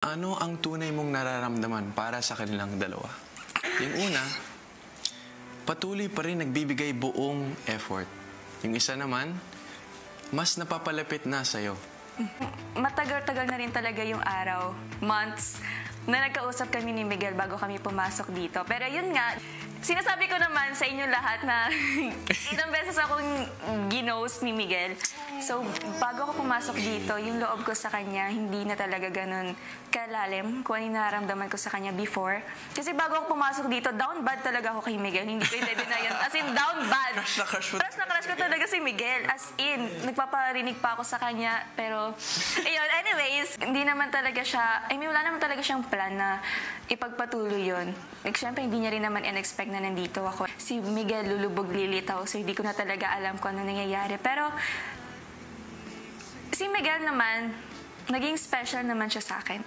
Ano ang tunay mong nararamdaman para sa kanilang dalawa? Yung una, patuloy pa rin nagbibigay buong effort. Yung isa naman, mas napapalapit na sa'yo. Matagal-tagal na rin talaga yung araw, months, na nagkausap kami ni Miguel bago kami pumasok dito. Pero yun nga, sinasabi ko naman sa inyo lahat na ilang beses akong ginost ni Miguel. So, bago ako pumasok dito, yung loob ko sa kanya, hindi na talaga ganun kalalim kung ano yung nararamdaman ko sa kanya before. Kasi bago ako pumasok dito, down bad talaga ako kay Miguel. Hindi ko i-deny yan. As in, down bad. Crush na crush mo. Crush na crush ko talaga si Miguel. As in, nagpaparinig pa ako sa kanya. Pero, ayun, anyways, hindi naman talaga siya, wala naman talaga siyang plan na ipagpatuloy yun. Like, syempre, hindi niya rin naman in-expect na nandito ako. Si Miguel lulubog lilitaw, so hindi ko na talaga alam kung ano nangyayari. Pero, si Miguel naman, naging special naman siya sa akin.